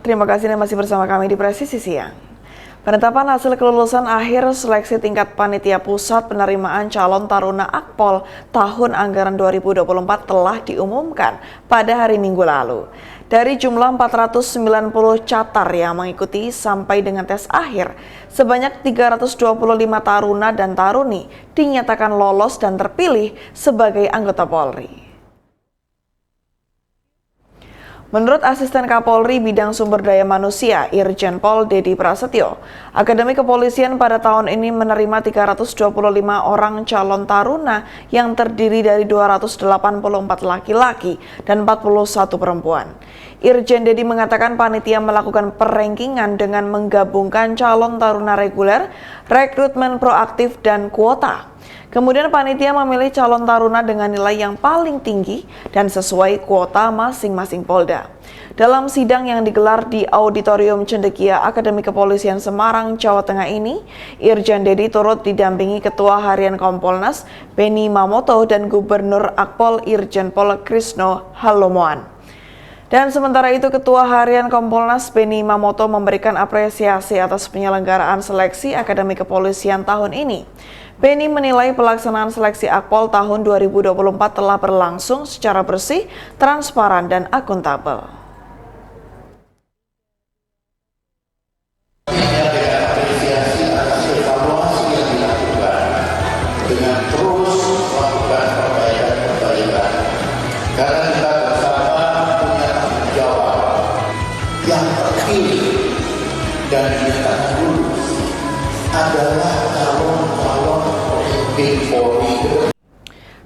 Terima kasih Anda masih bersama kami di Presisi Siang. Penetapan hasil kelulusan akhir seleksi tingkat panitia pusat penerimaan calon taruna Akpol tahun anggaran 2024 telah diumumkan pada hari Minggu lalu. Dari jumlah 490 catar yang mengikuti sampai dengan tes akhir, sebanyak 325 taruna dan taruni dinyatakan lolos dan terpilih sebagai anggota Polri. Menurut Asisten Kapolri Bidang Sumber Daya Manusia Irjen Pol Dedi Prasetyo, Akademi Kepolisian pada tahun ini menerima 325 orang calon taruna yang terdiri dari 284 laki-laki dan 41 perempuan. Irjen Dedi mengatakan panitia melakukan perengkingan dengan menggabungkan calon taruna reguler, rekrutmen proaktif, dan kuota. Kemudian panitia memilih calon taruna dengan nilai yang paling tinggi dan sesuai kuota masing-masing Polda. Dalam sidang yang digelar di Auditorium Cendekia Akademi Kepolisian Semarang, Jawa Tengah ini, Irjen Dedi turut didampingi Ketua Harian Kompolnas Benny Mamoto dan Gubernur Akpol Irjen Pol Krisno Halomoan. Dan sementara itu, Ketua Harian Kompolnas Benny Mamoto memberikan apresiasi atas penyelenggaraan seleksi Akademi Kepolisian tahun ini. Benny menilai pelaksanaan seleksi Akpol tahun 2024 telah berlangsung secara bersih, transparan, dan akuntabel. Dengan terus melakukan perbaikan-perbaikan, karena kita bersama punya tanggung jawab yang terpilih dan dinyatakan lulus adalah calon-calon pemimpin Polri.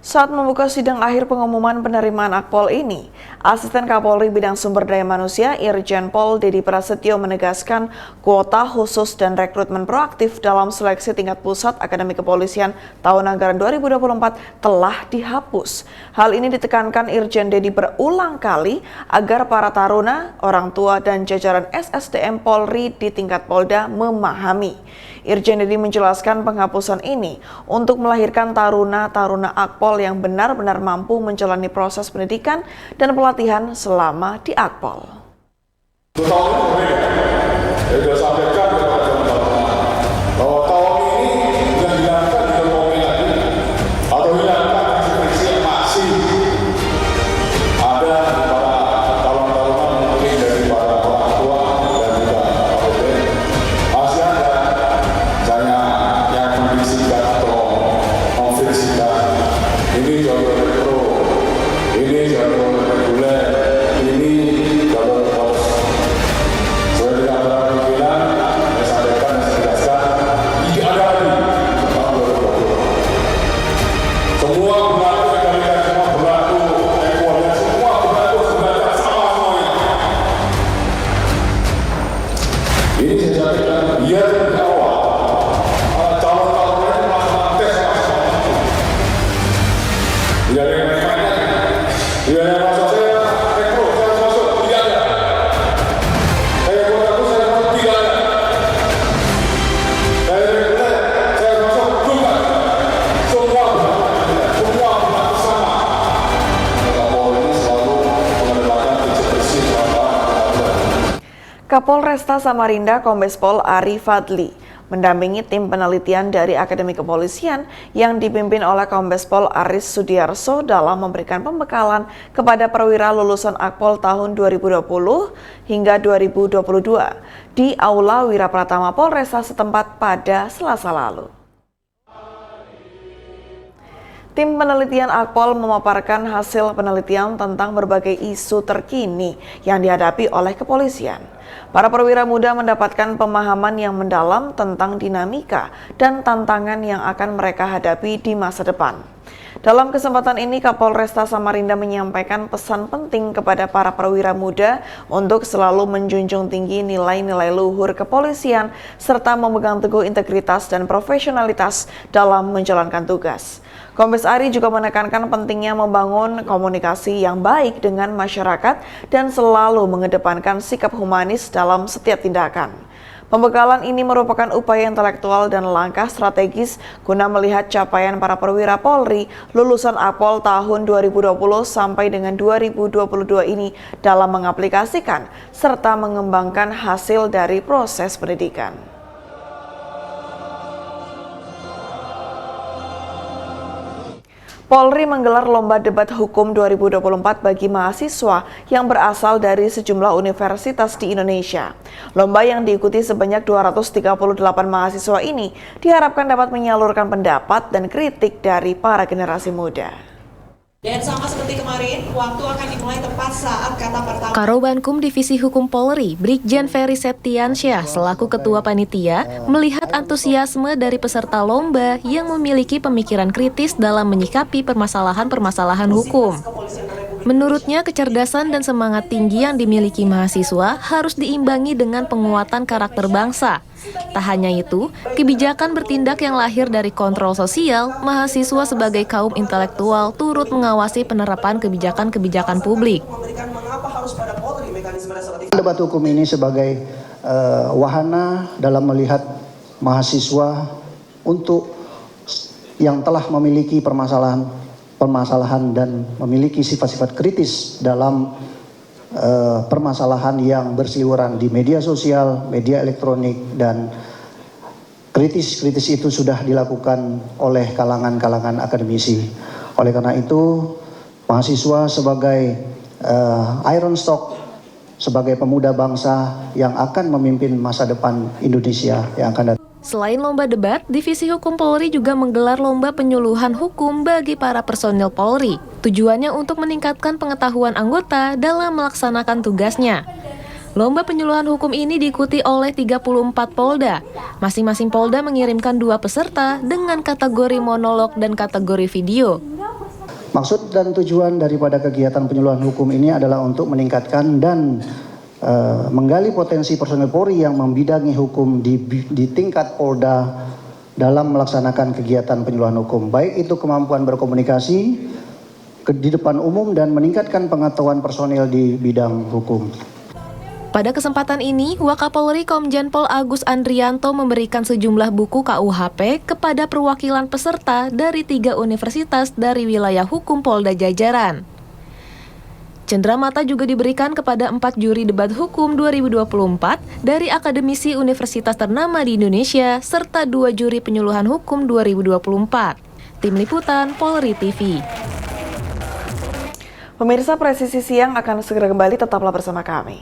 Saat membuka sidang akhir pengumuman penerimaan Akpol ini, Asisten Kapolri Bidang Sumber Daya Manusia Irjen Pol Dedi Prasetyo menegaskan kuota khusus dan rekrutmen proaktif dalam seleksi tingkat pusat Akademi Kepolisian tahun anggaran 2024 telah dihapus. Hal ini ditekankan Irjen Dedi berulang kali agar para taruna, orang tua, dan jajaran SSDM Polri di tingkat Polda memahami. Irjen Dedi menjelaskan penghapusan ini untuk melahirkan taruna-taruna Akpol yang benar-benar mampu menjalani proses pendidikan dan pelatihan selama di Akpol. Sudah sampaikan kepada teman-teman bahwa tahun ini sudah hilangkan di Polri lagi atau hilangkan friksi yang masih ada di para calon-calon mungkin dari para orang tua dan juga KPP. Masih ada misalnya yang memfriksikan atau memfriksikan ini jalur retro, ini jalur reguler, ini jalur pos. Sudah dikatakan pimpinan, saya sampaikan, saya jelaskan, tidak ada lagi tahun 2020. Semua berlaku, semua berlaku, ekualitas, semua berlaku sebenarnya sama semuanya. Ini saya sampaikan, biar di awal calon-calonnya melaksanakan tes sama-sama. Tidak ada yang lain-lainnya. Tidak ada yang masuk saya rekro, saya masuk, tidak ada. Saya buat aku, saya masuk, tidak ada. Saya reguler, saya masuk, juga. Semua berlaku sama. Kapolri ini selalu mengedepankan prinsip-prinsip Kapolresta Samarinda Kombes Pol Ari Fadli mendampingi tim penelitian dari Akademi Kepolisian yang dipimpin oleh Kombes Pol Aris Sudiarso dalam memberikan pembekalan kepada perwira lulusan Akpol tahun 2020 hingga 2022 di Aula Wira Pratama Polresta setempat pada Selasa lalu. Tim penelitian Akpol memaparkan hasil penelitian tentang berbagai isu terkini yang dihadapi oleh kepolisian. Para perwira muda mendapatkan pemahaman yang mendalam tentang dinamika dan tantangan yang akan mereka hadapi di masa depan. Dalam kesempatan ini, Kapolresta Samarinda menyampaikan pesan penting kepada para perwira muda untuk selalu menjunjung tinggi nilai-nilai luhur kepolisian serta memegang teguh integritas dan profesionalitas dalam menjalankan tugas. Kombes Ari juga menekankan pentingnya membangun komunikasi yang baik dengan masyarakat dan selalu mengedepankan sikap humanis dalam setiap tindakan. Pembekalan ini merupakan upaya intelektual dan langkah strategis guna melihat capaian para perwira Polri lulusan Akpol tahun 2020 sampai dengan 2022 ini dalam mengaplikasikan serta mengembangkan hasil dari proses pendidikan. Polri menggelar lomba debat hukum 2024 bagi mahasiswa yang berasal dari sejumlah universitas di Indonesia. Lomba yang diikuti sebanyak 238 mahasiswa ini diharapkan dapat menyalurkan pendapat dan kritik dari para generasi muda. Dan sama seperti kemarin, waktu akan dimulai tepat saat kata pertama. Karobankum Divisi Hukum Polri, Brigjen Ferry Septiansyah selaku Ketua Panitia melihat antusiasme dari peserta lomba yang memiliki pemikiran kritis dalam menyikapi permasalahan-permasalahan hukum. Menurutnya, kecerdasan dan semangat tinggi yang dimiliki mahasiswa harus diimbangi dengan penguatan karakter bangsa. Tak hanya itu, kebijakan bertindak yang lahir dari kontrol sosial, mahasiswa sebagai kaum intelektual turut mengawasi penerapan kebijakan-kebijakan publik. Debat hukum ini sebagai wahana dalam melihat mahasiswa untuk yang telah memiliki permasalahan dan memiliki sifat-sifat kritis dalam permasalahan yang berseliweran di media sosial, media elektronik, dan kritis itu sudah dilakukan oleh kalangan-kalangan akademisi. Oleh karena itu, mahasiswa sebagai iron stock, sebagai pemuda bangsa yang akan memimpin masa depan Indonesia yang akan datang. Selain lomba debat, Divisi Hukum Polri juga menggelar lomba penyuluhan hukum bagi para personil Polri. Tujuannya untuk meningkatkan pengetahuan anggota dalam melaksanakan tugasnya. Lomba penyuluhan hukum ini diikuti oleh 34 Polda. Masing-masing Polda mengirimkan 2 peserta dengan kategori monolog dan kategori video. Maksud dan tujuan daripada kegiatan penyuluhan hukum ini adalah untuk meningkatkan dan menggali potensi personel Polri yang membidangi hukum di tingkat Polda dalam melaksanakan kegiatan penyuluhan hukum, baik itu kemampuan berkomunikasi di depan umum dan meningkatkan pengetahuan personel di bidang hukum. Pada kesempatan ini, Wakapolri Komjen Pol Agus Andrianto memberikan sejumlah buku KUHP kepada perwakilan peserta dari 3 universitas dari wilayah hukum Polda Jajaran. Cenderamata juga diberikan kepada 4 juri debat hukum 2024 dari akademisi universitas ternama di Indonesia serta 2 juri penyuluhan hukum 2024. Tim Liputan Polri TV. Pemirsa, Presisi Siang akan segera kembali, tetaplah bersama kami.